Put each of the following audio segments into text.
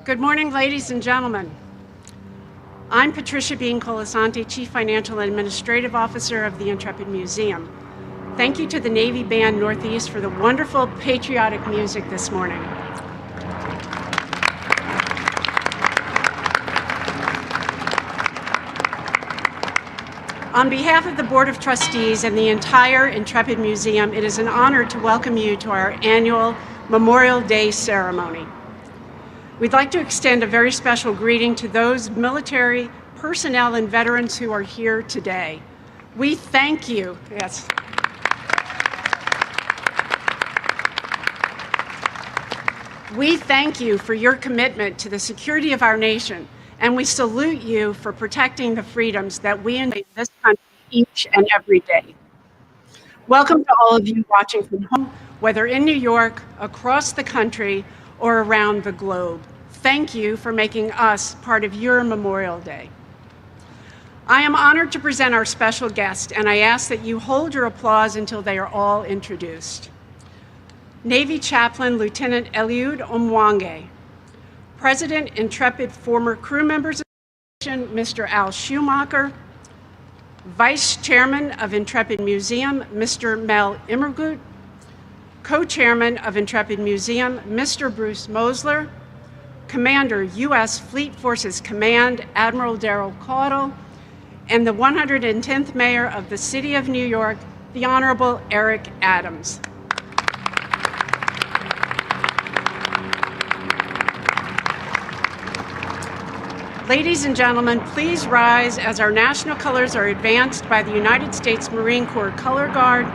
Good morning, ladies and gentlemen. I'm Patricia Bean Colasanti, Chief Financial and Administrative Officer of the Intrepid Museum. Thank you to the Navy Band Northeast for the wonderful patriotic music this morning. On behalf of the Board of Trustees and the entire Intrepid Museum, it is an honor to welcome you to our annual Memorial Day ceremony. We'd like to extend a very special greeting to those military personnel and veterans who are here today. We thank you. Yes. We thank you for your commitment to the security of our nation, and we salute you for protecting the freedoms that we enjoy in this country each and every day. Welcome to all of you watching from home, whether in New York, across the country, or around the globe. Thank you for making us part of your Memorial Day. I am honored to present our special guest, and I ask that you hold your applause until they are all introduced. Navy Chaplain Lieutenant Eliud Omwange, President Intrepid former crew members association, Mr. Al Schumacher, Vice Chairman of Intrepid Museum, Mr. Mel Immergut, Co-Chairman of Intrepid Museum, Mr. Bruce Mosler, Commander U.S. Fleet Forces Command, Admiral Darrell Caudle, and the 110th Mayor of the City of New York, the Honorable Eric Adams. Ladies and gentlemen, please rise as our national colors are advanced by the United States Marine Corps Color Guard,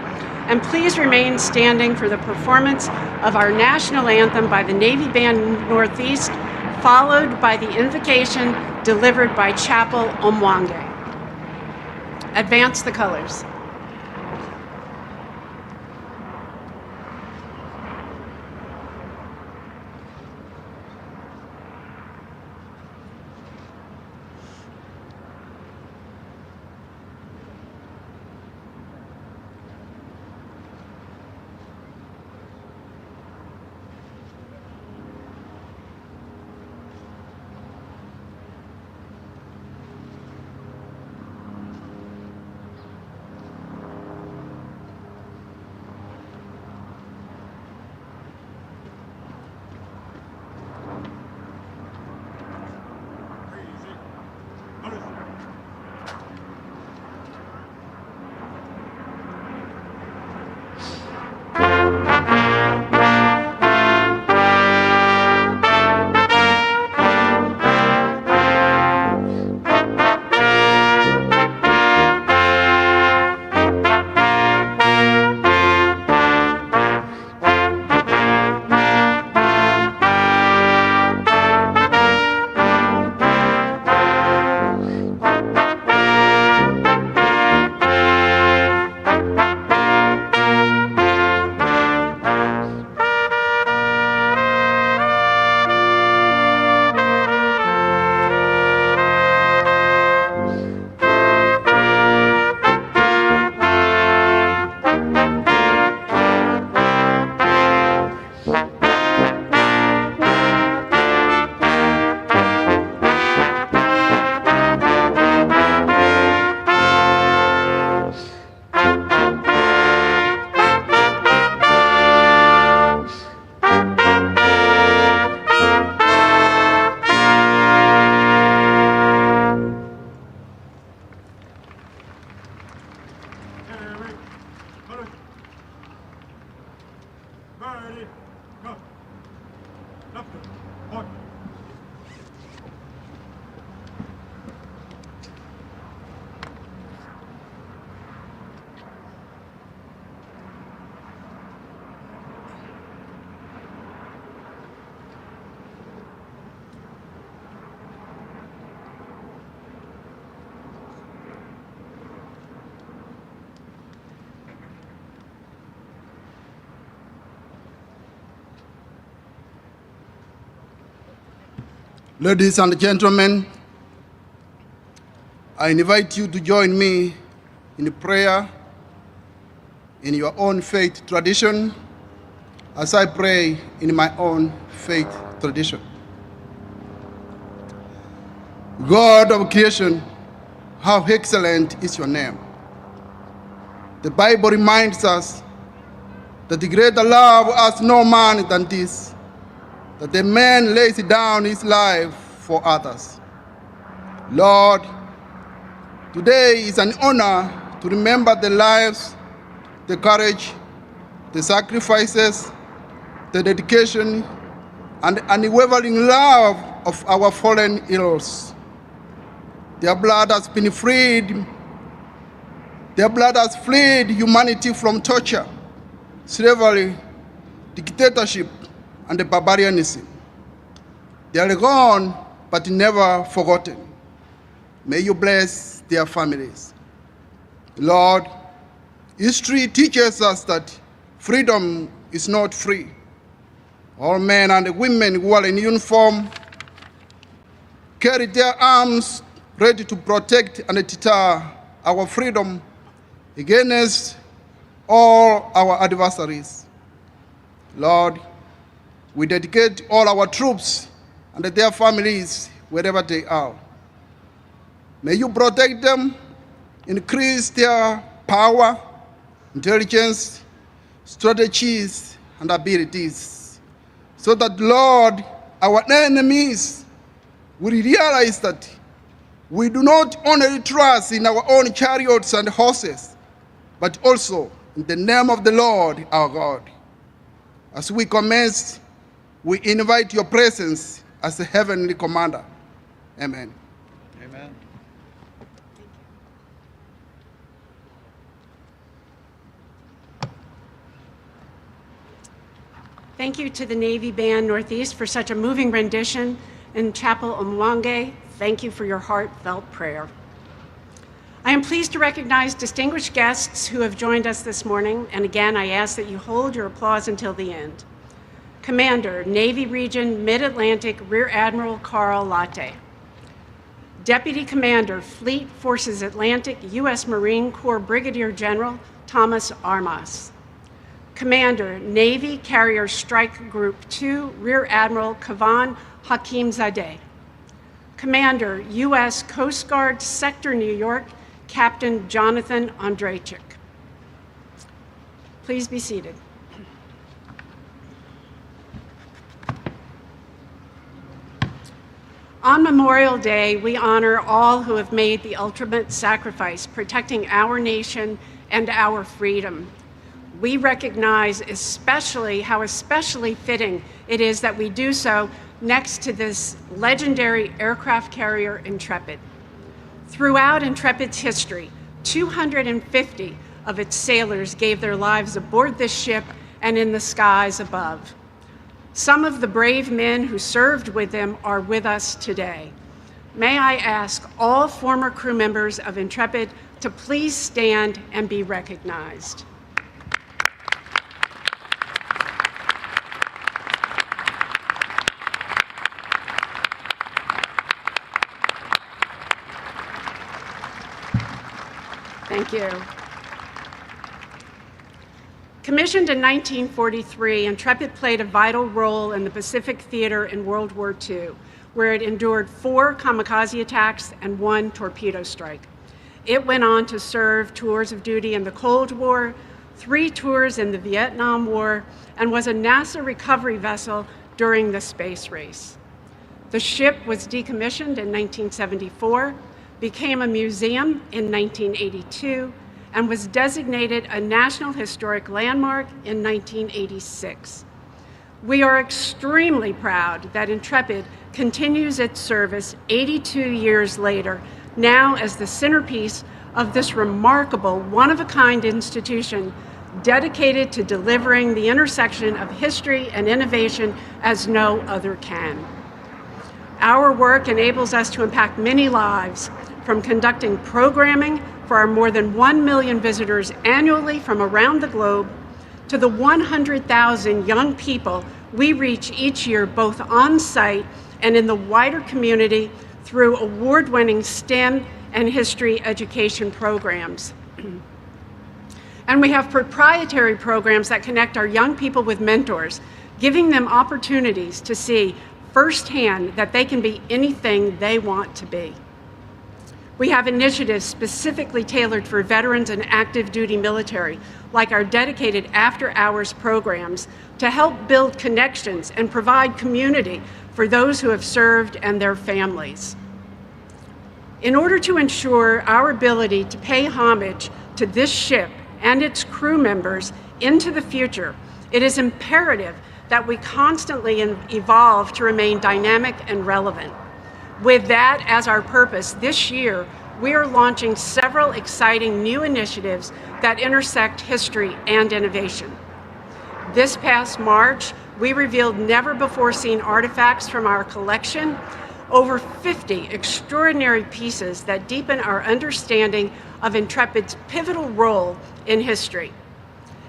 and please remain standing for the performance of our national anthem by the Navy Band Northeast, followed by the invocation delivered by Chaplain Omwange. Advance the colors. Ladies and gentlemen, I invite you to join me in prayer in your own faith tradition as I pray in my own faith tradition. God of creation, how excellent is your name. The Bible reminds us that the greater love has no man than this, that a man lays down his life for others. Lord, today is an honor to remember the lives, the courage, the sacrifices, the dedication, and unwavering love of our fallen heroes. Their blood has been freed. Their blood has freed humanity from torture, slavery, dictatorship, and barbarianism. They are gone, but never forgotten. May you bless their families. Lord, history teaches us that freedom is not free. All men and women who are in uniform carry their arms ready to protect and deter our freedom against all our adversaries. Lord, we dedicate all our troops and their families wherever they are. May you protect them, increase their power, intelligence, strategies, and abilities, so that, Lord, our enemies will realize that we do not only trust in our own chariots and horses, but also in the name of the Lord our God. As we commence, we invite your presence as a heavenly commander. Amen. Amen. Thank you to the Navy Band Northeast for such a moving rendition. And Chapel Umwange, thank you for your heartfelt prayer. I am pleased to recognize distinguished guests who have joined us this morning, and again, I ask that you hold your applause until the end. Commander, Navy Region Mid-Atlantic Rear Admiral Carl Latte. Deputy Commander, Fleet Forces Atlantic U.S. Marine Corps Brigadier General Thomas Armas. Commander, Navy Carrier Strike Group 2 Rear Admiral Kavan Hakimzadeh. Commander, U.S. Coast Guard Sector New York, Captain Jonathan Ondrejczyk. Please be seated. On Memorial Day, we honor all who have made the ultimate sacrifice, protecting our nation and our freedom. We recognize how especially fitting it is that we do so next to this legendary aircraft carrier, Intrepid. Throughout Intrepid's history, 250 of its sailors gave their lives aboard this ship and in the skies above. Some of the brave men who served with them are with us today. May I ask all former crew members of Intrepid to please stand and be recognized. Thank you. Commissioned in 1943, Intrepid played a vital role in the Pacific theater in World War II, where it endured 4 kamikaze attacks and 1 torpedo strike. It went on to serve tours of duty in the Cold War, 3 tours in the Vietnam War, and was a NASA recovery vessel during the space race. The ship was decommissioned in 1974, became a museum in 1982, and was designated a National Historic Landmark in 1986. We are extremely proud that Intrepid continues its service 82 years later, now as the centerpiece of this remarkable, one-of-a-kind institution dedicated to delivering the intersection of history and innovation as no other can. Our work enables us to impact many lives, from conducting programming for our more than 1 million visitors annually from around the globe, to the 100,000 young people we reach each year both on site and in the wider community through award-winning STEM and history education programs. And we have proprietary programs that connect our young people with mentors, giving them opportunities to see firsthand that they can be anything they want to be. We have initiatives specifically tailored for veterans and active duty military, like our dedicated after-hours programs, to help build connections and provide community for those who have served and their families. In order to ensure our ability to pay homage to this ship and its crew members into the future, it is imperative that we constantly evolve to remain dynamic and relevant. With that as our purpose, this year, we are launching several exciting new initiatives that intersect history and innovation. This past March, we revealed never-before-seen artifacts from our collection, over 50 extraordinary pieces that deepen our understanding of Intrepid's pivotal role in history.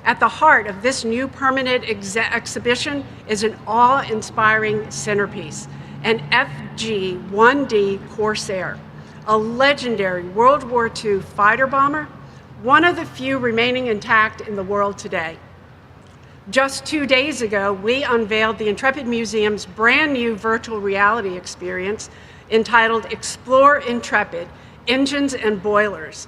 At the heart of this new permanent exhibition is an awe-inspiring centerpiece, an FG-1D Corsair, a legendary World War II fighter bomber, one of the few remaining intact in the world today. Just 2 days ago, we unveiled the Intrepid Museum's brand new virtual reality experience entitled Explore Intrepid: Engines and Boilers.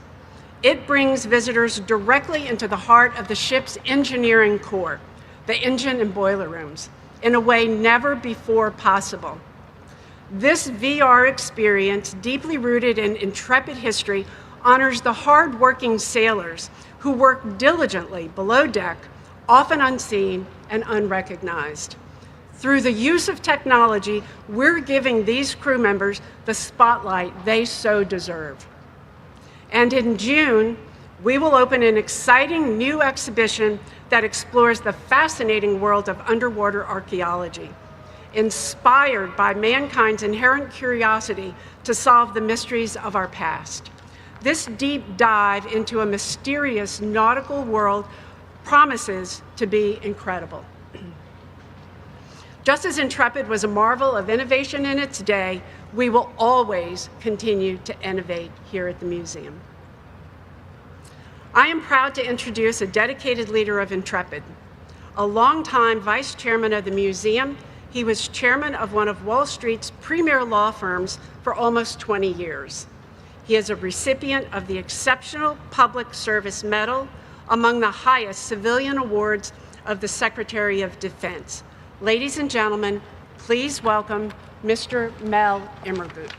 It brings visitors directly into the heart of the ship's engineering core, the engine and boiler rooms, in a way never before possible. This VR experience, deeply rooted in Intrepid history, honors the hard-working sailors who work diligently below deck, often unseen and unrecognized. Through the use of technology, we're giving these crew members the spotlight they so deserve. And in June, we will open an exciting new exhibition that explores the fascinating world of underwater archaeology, inspired by mankind's inherent curiosity to solve the mysteries of our past. This deep dive into a mysterious nautical world promises to be incredible. Just as Intrepid was a marvel of innovation in its day, we will always continue to innovate here at the museum. I am proud to introduce a dedicated leader of Intrepid. A longtime vice chairman of the museum, he was chairman of one of Wall Street's premier law firms for almost 20 years. He is a recipient of the Exceptional Public Service Medal, among the highest civilian awards of the Secretary of Defense. Ladies and gentlemen, please welcome Mr. Mel Immergut.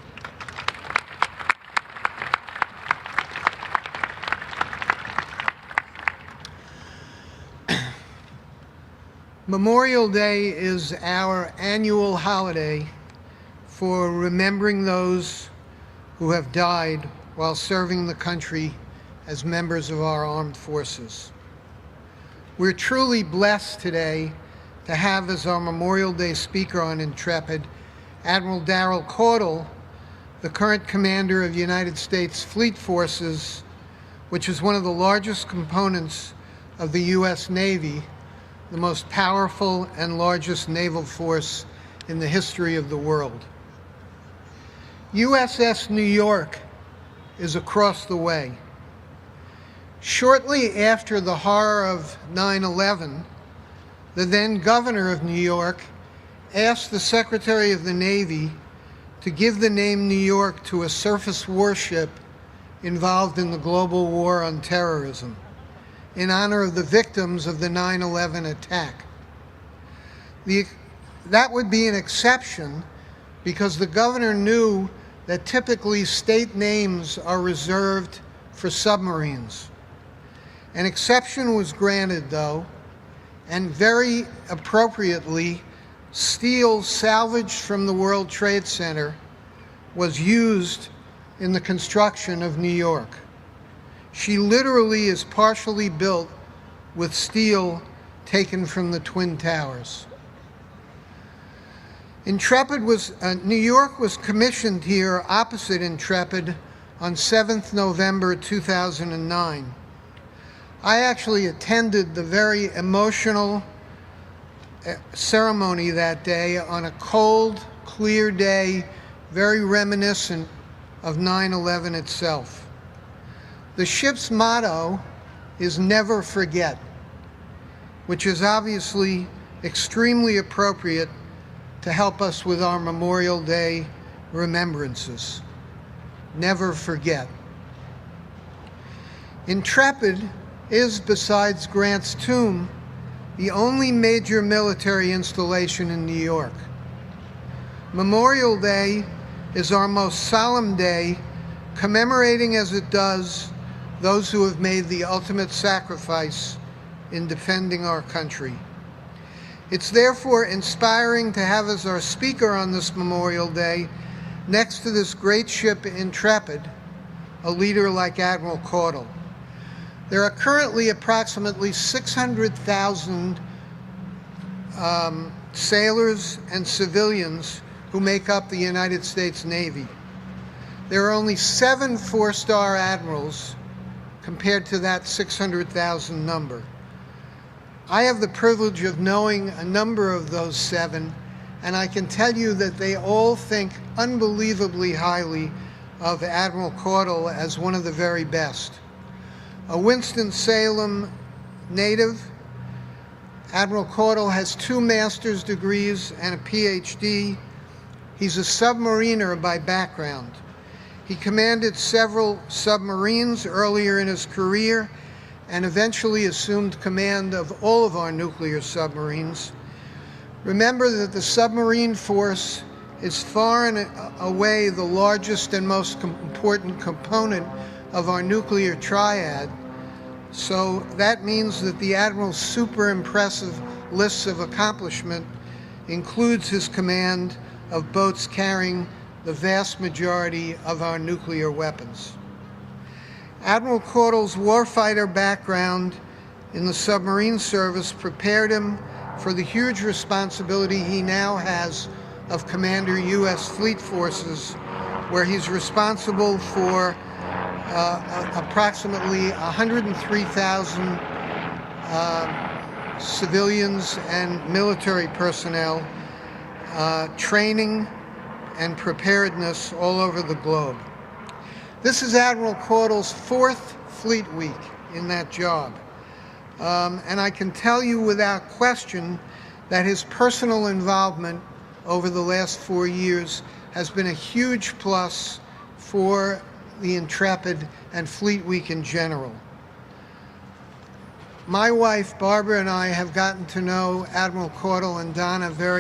Memorial Day is our annual holiday for remembering those who have died while serving the country as members of our armed forces. We're truly blessed today to have as our Memorial Day speaker on Intrepid Admiral Darrell Caudle, the current commander of United States Fleet Forces, which is one of the largest components of the U.S. Navy, the most powerful and largest naval force in the history of the world. USS New York is across the way. Shortly after the horror of 9/11, the then governor of New York asked the Secretary of the Navy to give the name New York to a surface warship involved in the global war on terrorism, in honor of the victims of the 9/11 attack. That would be an exception because the governor knew that typically state names are reserved for submarines. An exception was granted, though, and very appropriately, steel salvaged from the World Trade Center was used in the construction of New York. She literally is partially built with steel taken from the Twin Towers. New York was commissioned here opposite Intrepid on 7th November 2009. I actually attended the very emotional ceremony that day on a cold, clear day, very reminiscent of 9/11 itself. The ship's motto is never forget, which is obviously extremely appropriate to help us with our Memorial Day remembrances. Never forget. Intrepid is, besides Grant's tomb, the only major military installation in New York. Memorial Day is our most solemn day, commemorating as it does those who have made the ultimate sacrifice in defending our country. It's therefore inspiring to have as our speaker on this Memorial Day, next to this great ship Intrepid, a leader like Admiral Caudle. There are currently approximately 600,000 sailors and civilians who make up the United States Navy. There are only 7 four-star admirals compared to that 600,000 number. I have the privilege of knowing a number of those 7, and I can tell you that they all think unbelievably highly of Admiral Caudle as one of the very best. A Winston-Salem native, Admiral Caudle has 2 master's degrees and a PhD. He's a submariner by background. He commanded several submarines earlier in his career and eventually assumed command of all of our nuclear submarines. Remember that the submarine force is far and away the largest and most important component of our nuclear triad. So that means that the Admiral's super impressive lists of accomplishment includes his command of boats carrying the vast majority of our nuclear weapons. Admiral Caudle's warfighter background in the submarine service prepared him for the huge responsibility he now has of Commander U.S. Fleet Forces, where he's responsible for approximately 103,000 civilians and military personnel, training and preparedness all over the globe. This is Admiral Caudle's 4th Fleet Week in that job. And I can tell you without question that his personal involvement over the last 4 years has been a huge plus for the Intrepid and Fleet Week in general. My wife, Barbara, and I have gotten to know Admiral Caudle and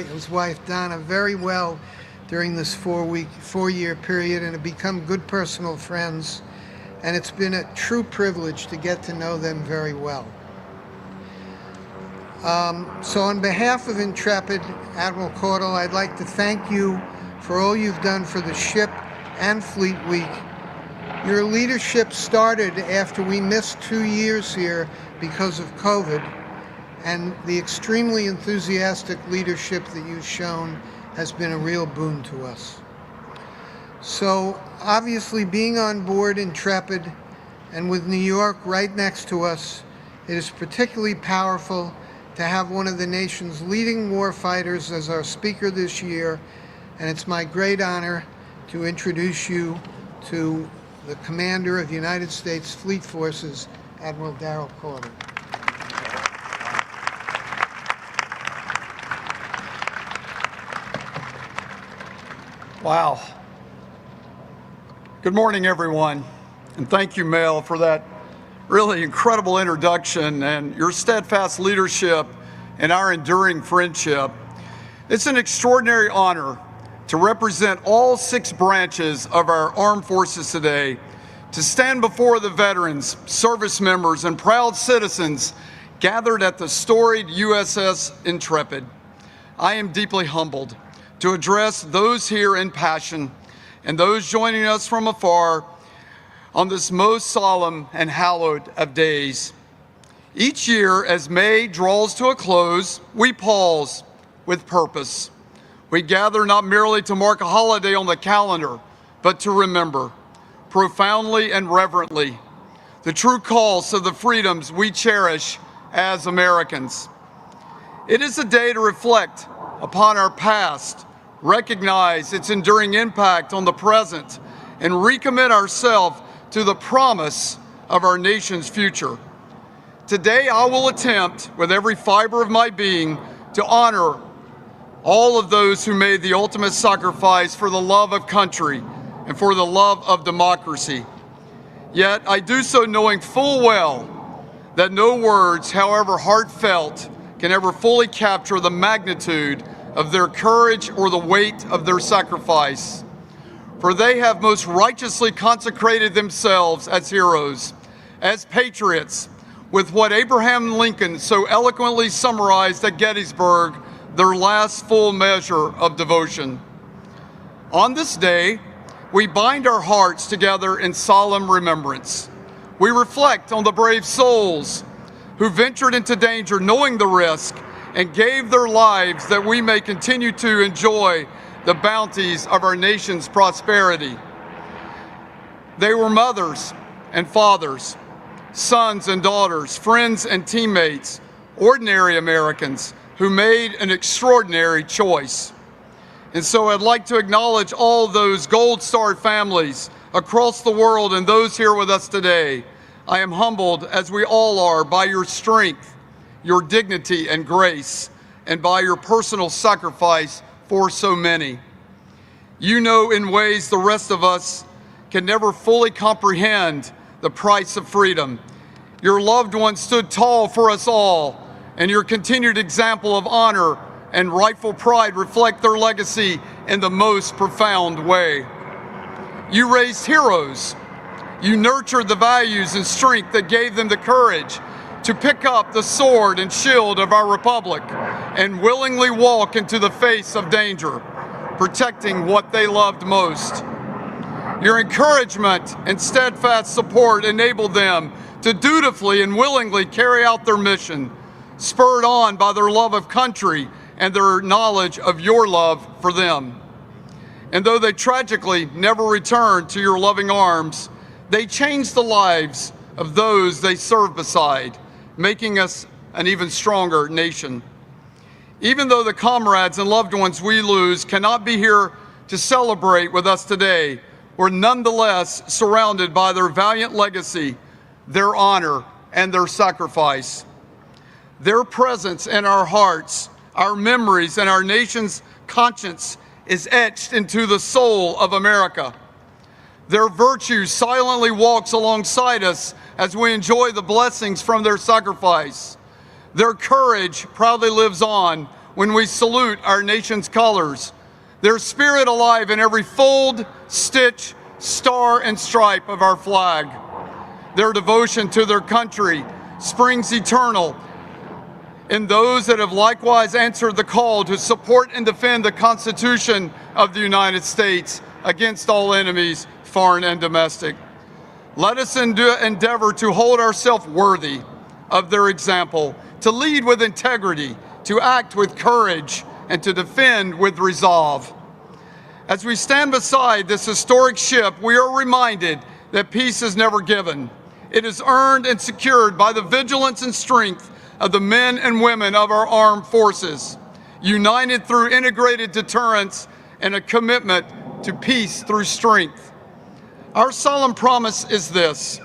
his wife, Donna, very well during this 4-year period and have become good personal friends. And it's been a true privilege to get to know them very well. So on behalf of Intrepid, Admiral Caudle, I'd like to thank you for all you've done for the ship and Fleet Week. Your leadership started after we missed 2 years here because of COVID, and the extremely enthusiastic leadership that you've shown has been a real boon to us. So obviously, being on board Intrepid and with New York right next to us, it is particularly powerful to have one of the nation's leading warfighters as our speaker this year, and it's my great honor to introduce you to the Commander of the United States Fleet Forces, Admiral Darrell Caudle. Wow. Good morning, everyone, and thank you, Mel, for that really incredible introduction and your steadfast leadership and our enduring friendship. It's an extraordinary honor to represent all 6 branches of our armed forces today, to stand before the veterans, service members, and proud citizens gathered at the storied USS Intrepid. I am deeply humbled to address those here in passion and those joining us from afar on this most solemn and hallowed of days. Each year, as May draws to a close, we pause with purpose. We gather not merely to mark a holiday on the calendar, but to remember, profoundly and reverently, the true cost of the freedoms we cherish as Americans. It is a day to reflect upon our past, recognize its enduring impact on the present, and recommit ourselves to the promise of our nation's future. Today I will attempt with every fiber of my being to honor all of those who made the ultimate sacrifice for the love of country and for the love of democracy. Yet I do so knowing full well that no words, however heartfelt, can ever fully capture the magnitude of their courage or the weight of their sacrifice. For they have most righteously consecrated themselves as heroes, as patriots, with what Abraham Lincoln so eloquently summarized at Gettysburg, their last full measure of devotion. On this day, we bind our hearts together in solemn remembrance. We reflect on the brave souls who ventured into danger knowing the risk and gave their lives that we may continue to enjoy the bounties of our nation's prosperity. They were mothers and fathers, sons and daughters, friends and teammates, ordinary Americans who made an extraordinary choice. And so I'd like to acknowledge all those Gold Star families across the world and those here with us today. I am humbled, as we all are, by your strength, your dignity and grace, and by your personal sacrifice for so many. You know in ways the rest of us can never fully comprehend the price of freedom. Your loved ones stood tall for us all, and your continued example of honor and rightful pride reflect their legacy in the most profound way. You raised heroes. You nurtured the values and strength that gave them the courage to pick up the sword and shield of our republic and willingly walk into the face of danger, protecting what they loved most. Your encouragement and steadfast support enabled them to dutifully and willingly carry out their mission, spurred on by their love of country and their knowledge of your love for them. And though they tragically never returned to your loving arms, they changed the lives of those they served beside, making us an even stronger nation. Even though the comrades and loved ones we lose cannot be here to celebrate with us today, we're nonetheless surrounded by their valiant legacy, their honor, and their sacrifice. Their presence in our hearts, our memories, and our nation's conscience is etched into the soul of America. Their virtue silently walks alongside us as we enjoy the blessings from their sacrifice. Their courage proudly lives on when we salute our nation's colors, their spirit alive in every fold, stitch, star, and stripe of our flag. Their devotion to their country springs eternal in those that have likewise answered the call to support and defend the Constitution of the United States against all enemies, foreign and domestic. Let us endeavor to hold ourselves worthy of their example, to lead with integrity, to act with courage, and to defend with resolve. As we stand beside this historic ship, we are reminded that peace is never given. It is earned and secured by the vigilance and strength of the men and women of our armed forces, united through integrated deterrence and a commitment to peace through strength. Our solemn promise is this: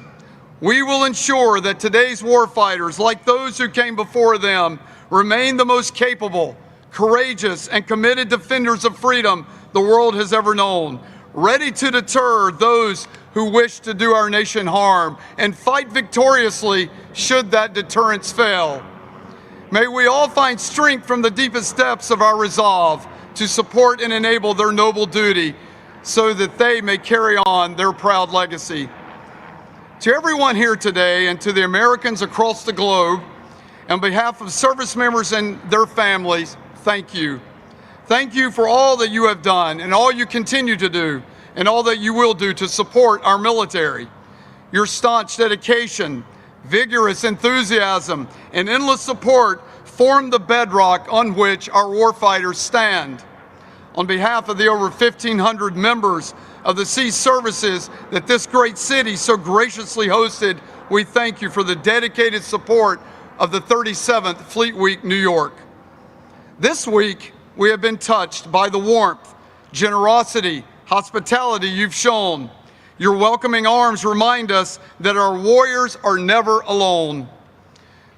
we will ensure that today's warfighters, like those who came before them, remain the most capable, courageous, and committed defenders of freedom the world has ever known, ready to deter those who wish to do our nation harm and fight victoriously should that deterrence fail. May we all find strength from the deepest depths of our resolve to support and enable their noble duty so that they may carry on their proud legacy. To everyone here today and to the Americans across the globe, on behalf of service members and their families, thank you. Thank you for all that you have done and all you continue to do and all that you will do to support our military. Your staunch dedication, vigorous enthusiasm, and endless support form the bedrock on which our warfighters stand. On behalf of the over 1,500 members of the sea services that this great city so graciously hosted, we thank you for the dedicated support of the 37th Fleet Week, New York. This week, we have been touched by the warmth, generosity, hospitality you've shown. Your welcoming arms remind us that our warriors are never alone.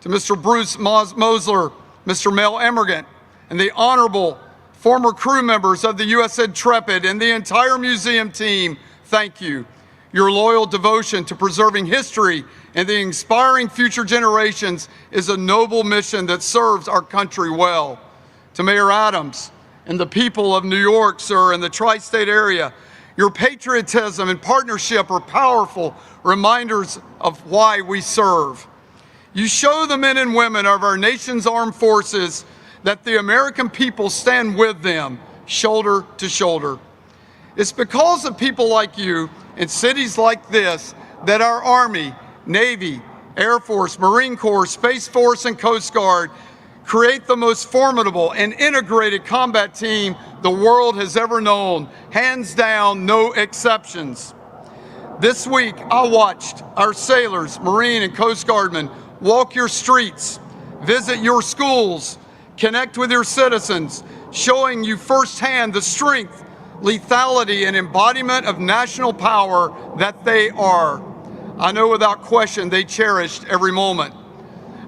to Mr. Bruce Mosler, Mr. Mel Emergant, and the honorable former crew members of the U.S. Intrepid and the entire museum team, thank you. Your loyal devotion to preserving history and the inspiring future generations is a noble mission that serves our country well. To Mayor Adams and the people of New York, sir, and the tri-state area, your patriotism and partnership are powerful reminders of why we serve. You show the men and women of our nation's armed forces that the American people stand with them, shoulder to shoulder. It's because of people like you in cities like this that our Army, Navy, Air Force, Marine Corps, Space Force, and Coast Guard create the most formidable and integrated combat team the world has ever known. Hands down, no exceptions. This week, I watched our sailors, Marine and Coast Guardmen walk your streets, visit your schools, connect with your citizens, showing you firsthand the strength, lethality, and embodiment of national power that they are. I know without question they cherished every moment.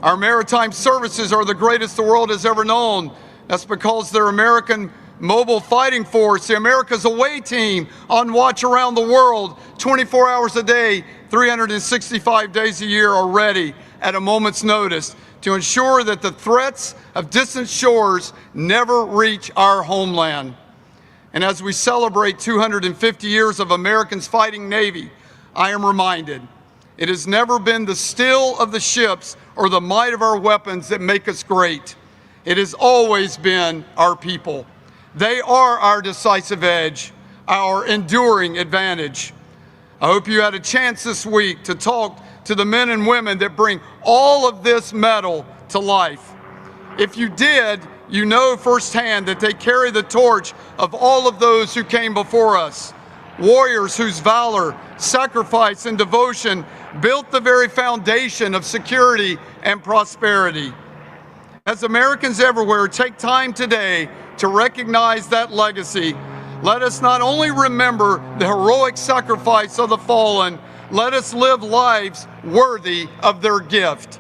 Our maritime services are the greatest the world has ever known. That's because they're American Mobile Fighting Force, the America's Away Team, on watch around the world, 24 hours a day, 365 days a year, are ready at a moment's notice to ensure that the threats of distant shores never reach our homeland. And as we celebrate 250 years of Americans fighting Navy, I am reminded it has never been the skill of the ships or the might of our weapons that make us great. It has always been our people. They are our decisive edge, our enduring advantage. I hope you had a chance this week to talk to the men and women that bring all of this metal to life. If you did, you know firsthand that they carry the torch of all of those who came before us. Warriors whose valor, sacrifice, and devotion built the very foundation of security and prosperity. As Americans everywhere take time today to recognize that legacy, let us not only remember the heroic sacrifice of the fallen, let us live lives worthy of their gift.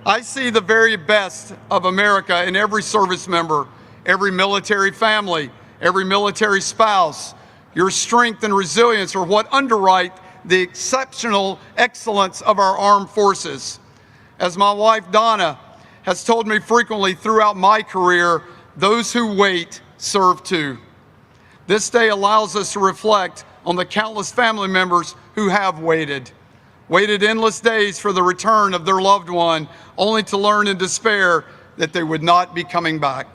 I see the very best of America in every service member, every military family, every military spouse. Your strength and resilience are what underwrite the exceptional excellence of our armed forces. As my wife Donna has told me frequently throughout my career, those who wait serve too. This day allows us to reflect on the countless family members who have waited endless days for the return of their loved one, only to learn in despair that they would not be coming back.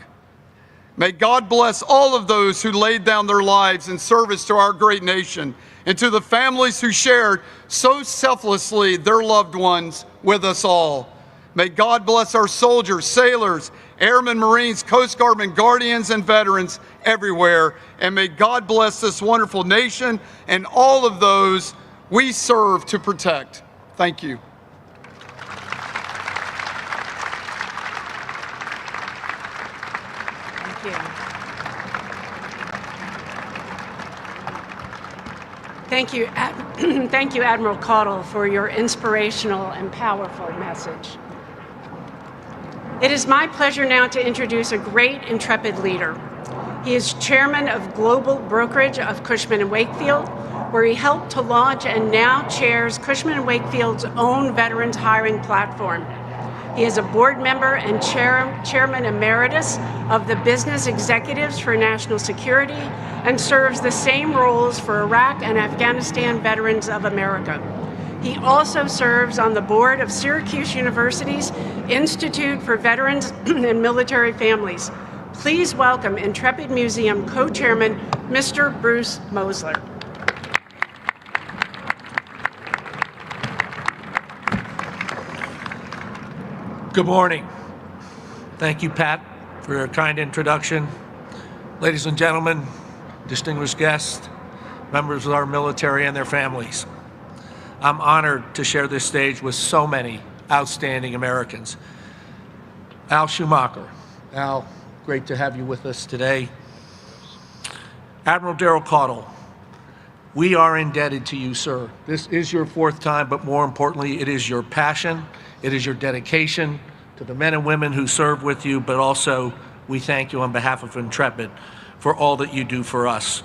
May God bless all of those who laid down their lives in service to our great nation, and to the families who shared so selflessly their loved ones with us all. May God bless our soldiers, sailors, airmen, Marines, Coast Guardmen, guardians, and veterans everywhere. And may God bless this wonderful nation and all of those we serve to protect. Thank you. Thank you. Thank you, thank you, Admiral Caudle, for your inspirational and powerful message. It is my pleasure now to introduce a great Intrepid leader. He is chairman of Global Brokerage of Cushman & Wakefield, where he helped to launch and now chairs Cushman & Wakefield's own veterans hiring platform. He is a board member and chairman emeritus of the Business Executives for National Security and serves the same roles for Iraq and Afghanistan Veterans of America. He also serves on the board of Syracuse University's Institute for Veterans and Military Families. Please welcome Intrepid Museum co-chairman, Mr. Bruce Mosler. Good morning. Thank you, Pat, for your kind introduction. Ladies and gentlemen, distinguished guests, members of our military and their families. I'm honored to share this stage with so many outstanding Americans. Al Schumacher. Al, great to have you with us today. Admiral Darrell Caudle, we are indebted to you, sir. This is your fourth time, but more importantly, it is your passion, it is your dedication, to the men and women who serve with you, but also we thank you on behalf of Intrepid for all that you do for us.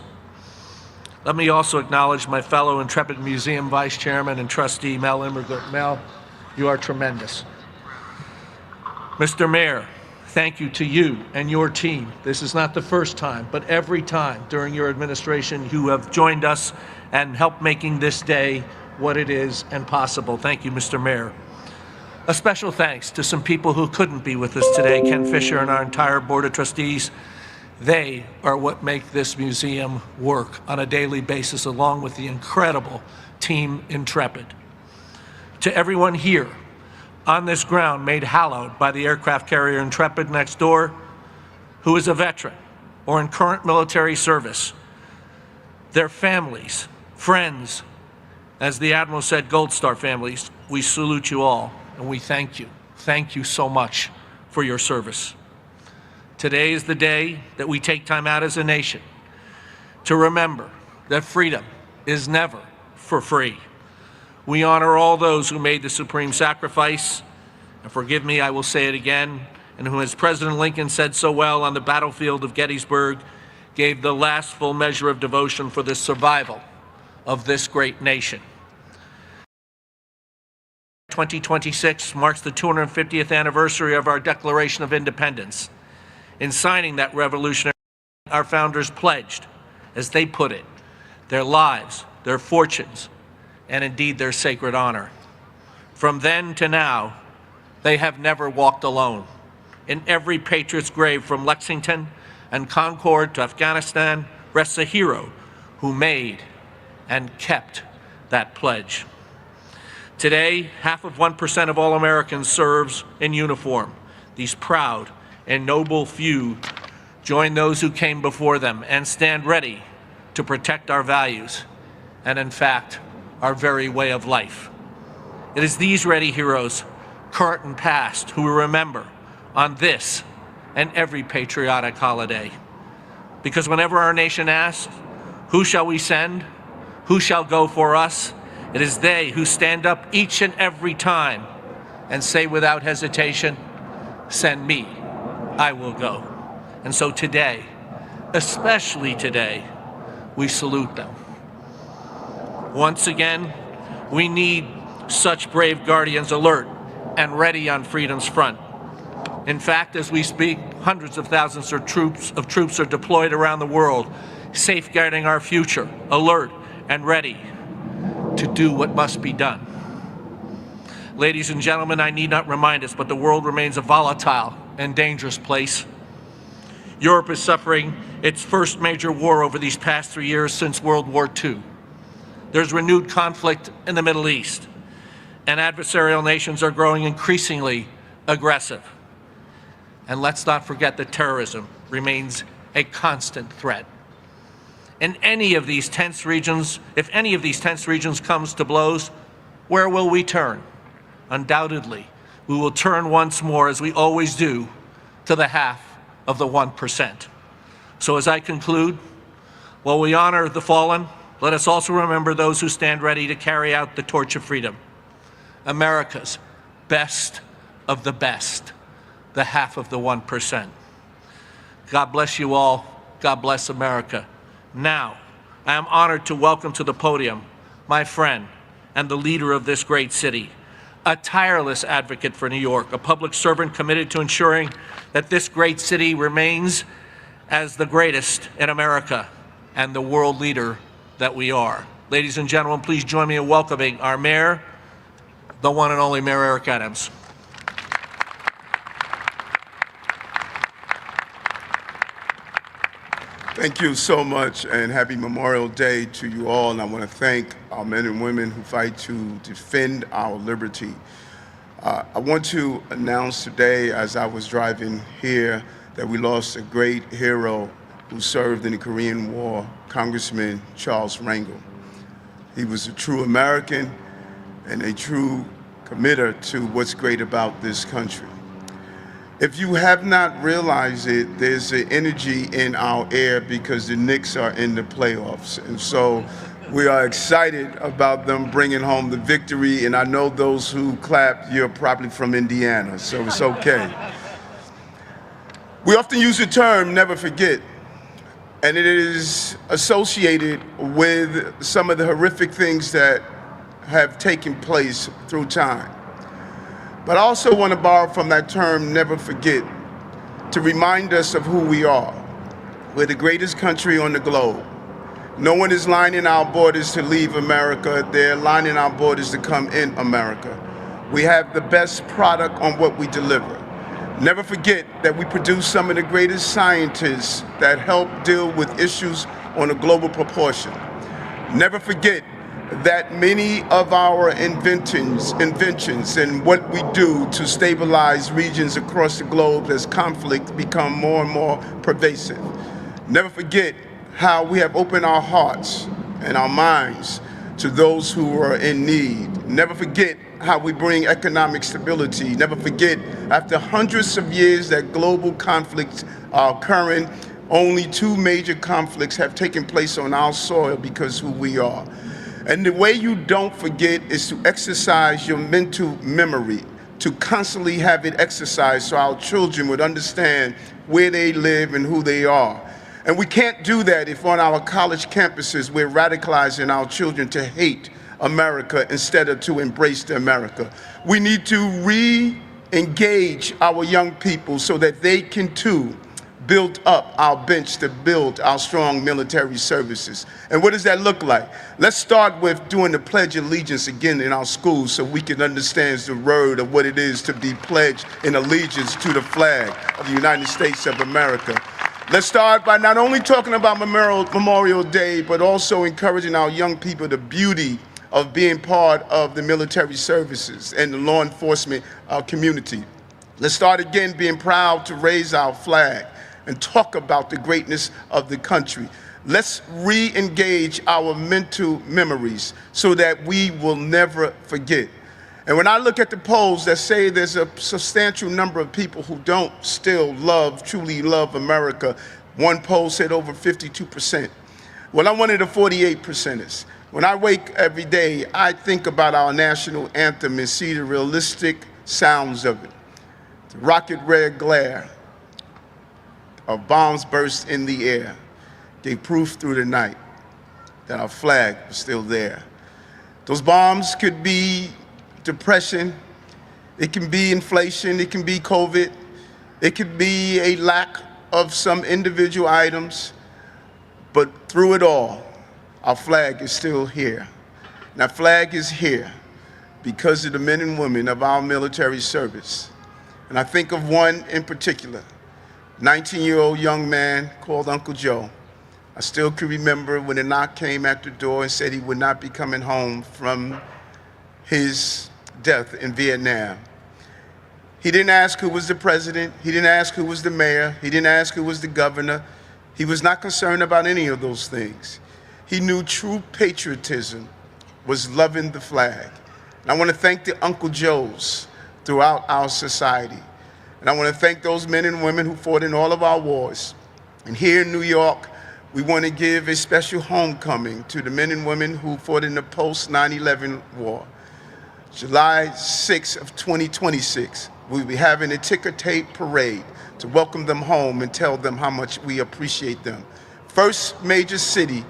Let me also acknowledge my fellow Intrepid Museum Vice Chairman and Trustee, Mel Immergut. Mel, you are tremendous. Mr. Mayor, thank you to you and your team. This is not the first time, but every time during your administration you have joined us and helped making this day what it is and possible. Thank you, Mr. Mayor. A special thanks to some people who couldn't be with us today, Ken Fisher and our entire Board of Trustees. They are what make this museum work on a daily basis, along with the incredible team Intrepid. To everyone here on this ground made hallowed by the aircraft carrier Intrepid next door, who is a veteran or in current military service, their families, friends, as the Admiral said, Gold Star families, we salute you all and we thank you. Thank you so much for your service. Today is the day that we take time out as a nation to remember that freedom is never for free. We honor all those who made the supreme sacrifice, and forgive me, I will say it again, and who, as President Lincoln said so well on the battlefield of Gettysburg, gave the last full measure of devotion for the survival of this great nation. 2026 marks the 250th anniversary of our Declaration of Independence. In signing that revolutionary, our founders pledged, as they put it, their lives, their fortunes, and indeed their sacred honor. From then to now, they have never walked alone. In every patriot's grave from Lexington and Concord to Afghanistan rests a hero who made and kept that pledge. Today, 1% of all Americans serves in uniform. These proud and noble few join those who came before them and stand ready to protect our values and, in fact, our very way of life. It is these ready heroes, current and past, who we remember on this and every patriotic holiday. Because whenever our nation asks, who shall we send? Who shall go for us? It is they who stand up each and every time and say without hesitation, send me, I will go. And so today, especially today, we salute them. Once again, we need such brave guardians alert and ready on freedom's front. In fact, as we speak, hundreds of thousands of troops are deployed around the world, safeguarding our future, alert and ready to do what must be done. Ladies and gentlemen, I need not remind us, but the world remains a volatile and dangerous place. Europe is suffering its first major war over these past 3 years since World War II. There's renewed conflict in the Middle East, and adversarial nations are growing increasingly aggressive. And let's not forget that terrorism remains a constant threat. In any of these tense regions, if any of these tense regions comes to blows, where will we turn? Undoubtedly, we will turn once more, as we always do, to the half of the 1%. So as I conclude, while we honor the fallen, let us also remember those who stand ready to carry out the torch of freedom. America's best of the best, the half of the 1%. God bless you all. God bless America. Now, I am honored to welcome to the podium my friend and the leader of this great city, a tireless advocate for New York, a public servant committed to ensuring that this great city remains as the greatest in America and the world leader that we are. Ladies and gentlemen, please join me in welcoming our mayor, the one and only Mayor Eric Adams. Thank you so much, and happy Memorial Day to you all. And I want to thank our men and women who fight to defend our liberty. I want to announce today, as I was driving here, that we lost a great hero who served in the Korean War, Congressman Charles Rangel. He was a true American and a true committer to what's great about this country. If you have not realized it, there's an energy in our air because the Knicks are in the playoffs. And so We are excited about them bringing home the victory, and I know those who clapped, you're probably from Indiana, so it's okay. We often use the term never forget, and it is associated with some of the horrific things that have taken place through time. But I also want to borrow from that term never forget to remind us of who we are. We're the greatest country on the globe. No one is lining our borders to leave America. They're lining our borders to come in America. We have the best product on what we deliver. Never forget that we produce some of the greatest scientists that help deal with issues on a global proportion. Never forget that many of our inventions and what we do to stabilize regions across the globe as conflict become more and more pervasive. Never forget how we have opened our hearts and our minds to those who are in need. Never forget how we bring economic stability. Never forget, after hundreds of years that global conflicts are occurring, only 2 major conflicts have taken place on our soil because who we are. And the way you don't forget is to exercise your mental memory, to constantly have it exercised so our children would understand where they live and who they are. And we can't do that if on our college campuses we're radicalizing our children to hate America instead of to embrace the America. We need to re-engage our young people so that they can too build up our bench to build our strong military services. And what does that look like? Let's start with doing the Pledge of Allegiance again in our schools so we can understand the word of what it is to be pledged in allegiance to the flag of the United States of America. Let's start by not only talking about Memorial Day, but also encouraging our young people the beauty of being part of the military services and the law enforcement community. Let's start again being proud to raise our flag and talk about the greatness of the country. Let's re-engage our mental memories so that we will never forget. And when I look at the polls that say there's a substantial number of people who don't still truly love America, one poll said over 52%. Well, I'm one of the 48%ers. When I wake every day, I think about our national anthem and see the realistic sounds of it. The rocket red glare of bombs burst in the air gave proof through the night that our flag was still there. Those bombs could be depression, it can be inflation, it can be COVID, it could be a lack of some individual items, but through it all, our flag is still here. And that flag is here because of the men and women of our military service. And I think of one in particular, 19-year-old young man called Uncle Joe. I still can remember when the knock came at the door and said he would not be coming home from his death in Vietnam. He didn't ask who was the president. He didn't ask who was the mayor. He didn't ask who was the governor. He was not concerned about any of those things. He knew true patriotism was loving the flag. And I want to thank the Uncle Joes throughout our society. And I want to thank those men and women who fought in all of our wars. And here in New York, we want to give a special homecoming to the men and women who fought in the post-9/11 war. July 6th of 2026, we'll be having a ticker tape parade to welcome them home and tell them how much we appreciate them. First major city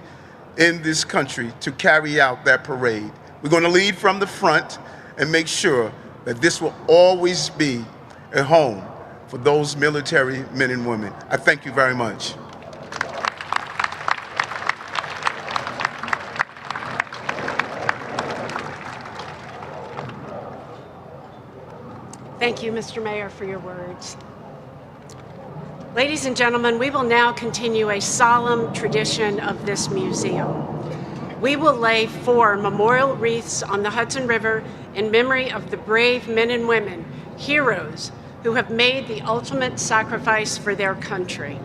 in this country to carry out that parade. We're going to lead from the front and make sure that this will always be a home for those military men and women. I thank you very much. Thank you, Mr. Mayor, for your words. Ladies and gentlemen, we will now continue a solemn tradition of this museum. We will lay 4 memorial wreaths on the Hudson River in memory of the brave men and women, heroes, who have made the ultimate sacrifice for their country.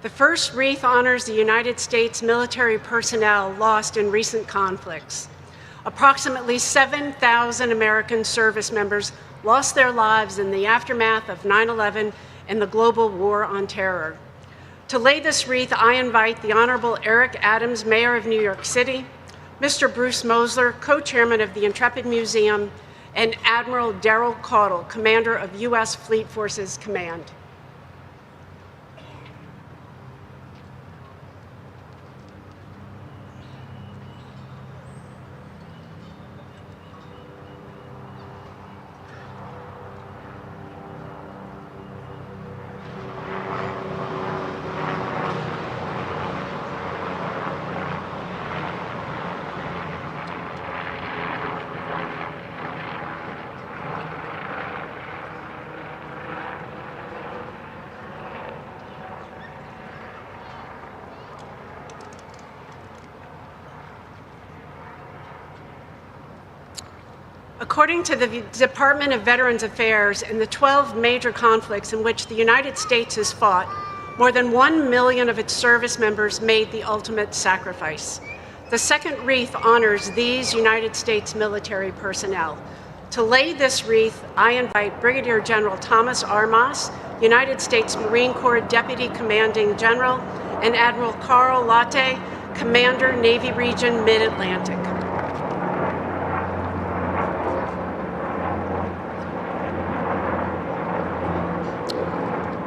The first wreath honors the United States military personnel lost in recent conflicts. Approximately 7,000 American service members lost their lives in the aftermath of 9/11 and the global war on terror. To lay this wreath, I invite the Honorable Eric Adams, Mayor of New York City, Mr. Bruce Mosler, Co-Chairman of the Intrepid Museum, and Admiral Darrell Caudle, Commander of U.S. Fleet Forces Command. According to the Department of Veterans Affairs, in the 12 major conflicts in which the United States has fought, more than 1 million of its service members made the ultimate sacrifice. The second wreath honors these United States military personnel. To lay this wreath, I invite Brigadier General Thomas R. Moss, United States Marine Corps Deputy Commanding General, and Admiral Carl Latte, Commander, Navy Region Mid-Atlantic.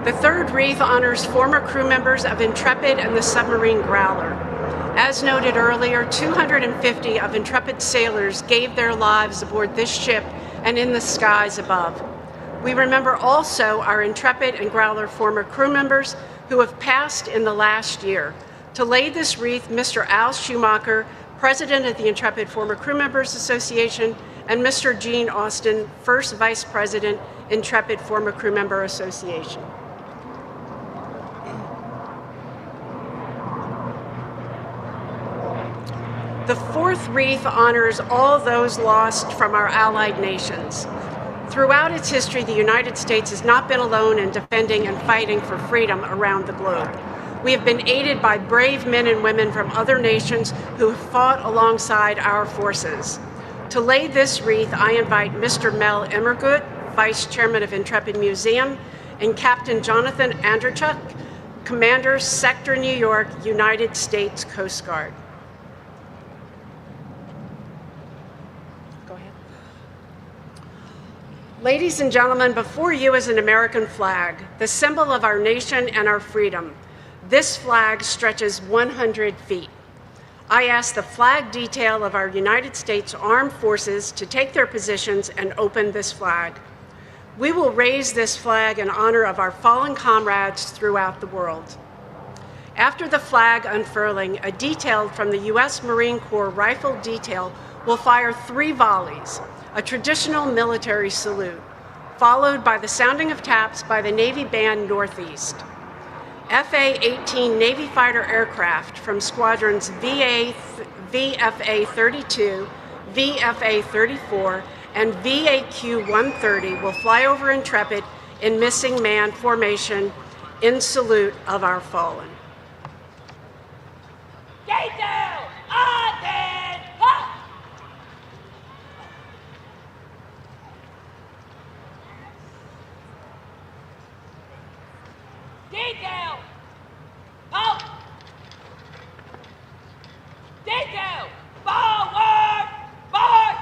The third wreath honors former crew members of Intrepid and the submarine Growler. As noted earlier, 250 of Intrepid's sailors gave their lives aboard this ship and in the skies above. We remember also our Intrepid and Growler former crew members who have passed in the last year. To lay this wreath, Mr. Al Schumacher, President of the Intrepid Former Crew Members Association, and Mr. Gene Austin, First Vice President, Intrepid Former Crew Member Association. The fourth wreath honors all those lost from our allied nations. Throughout its history, the United States has not been alone in defending and fighting for freedom around the globe. We have been aided by brave men and women from other nations who have fought alongside our forces. To lay this wreath, I invite Mr. Mel Emmergut, Vice Chairman of Intrepid Museum, and Captain Jonathan Andrzejczyk, Commander, Sector New York, United States Coast Guard. Go ahead. Ladies and gentlemen, before you is an American flag, the symbol of our nation and our freedom. This flag stretches 100 feet. I ask the flag detail of our United States Armed Forces to take their positions and open this flag. We will raise this flag in honor of our fallen comrades throughout the world. After the flag unfurling, a detail from the U.S. Marine Corps Rifle Detail will fire 3 volleys, a traditional military salute, followed by the sounding of taps by the Navy Band Northeast. FA-18 Navy fighter aircraft from squadrons VFA-32, VFA-34, and VAQ-130 will fly over Intrepid in missing man formation in salute of our fallen. Detail! Attend! Halt! Detail! Halt! Detail! Forward! Forward!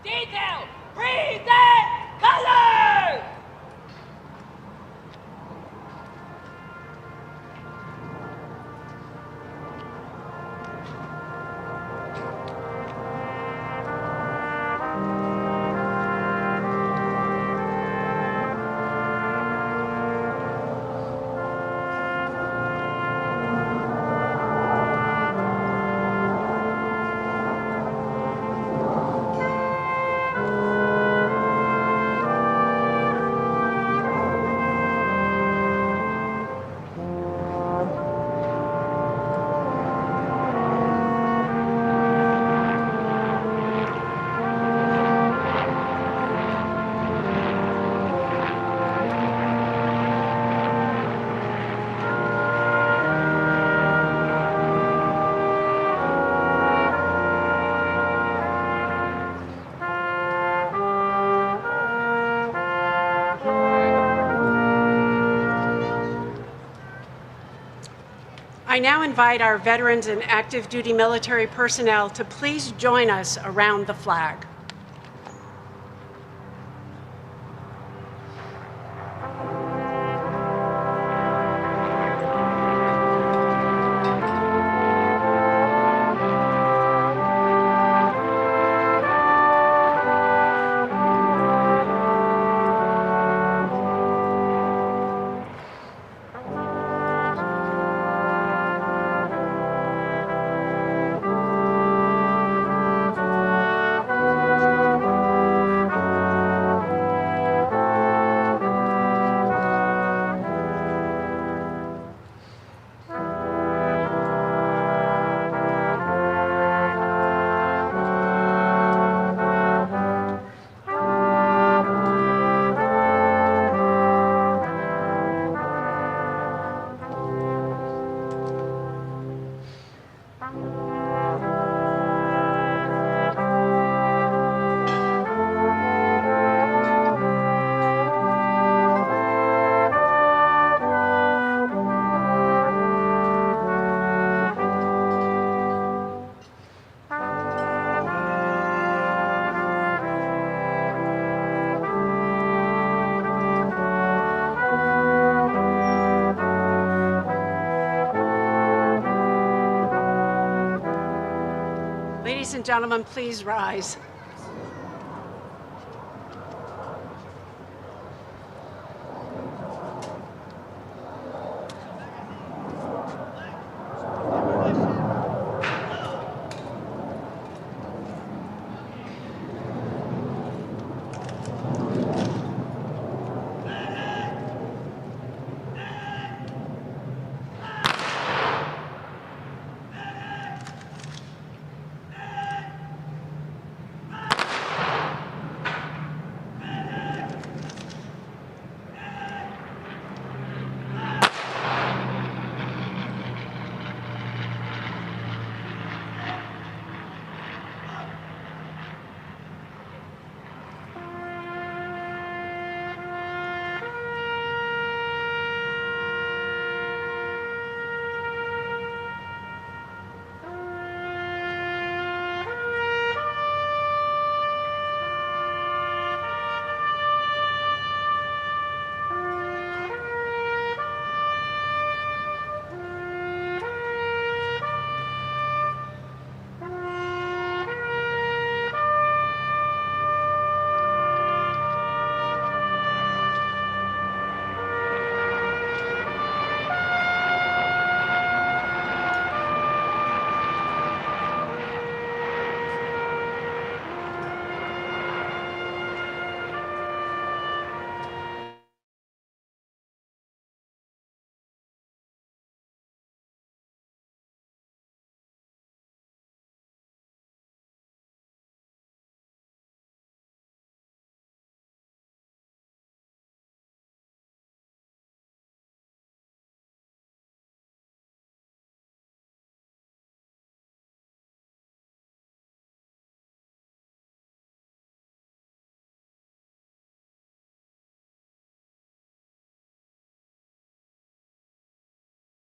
Detail! Present colors! I now invite our veterans and active duty military personnel to please join us around the flag. Ladies and gentlemen, please rise.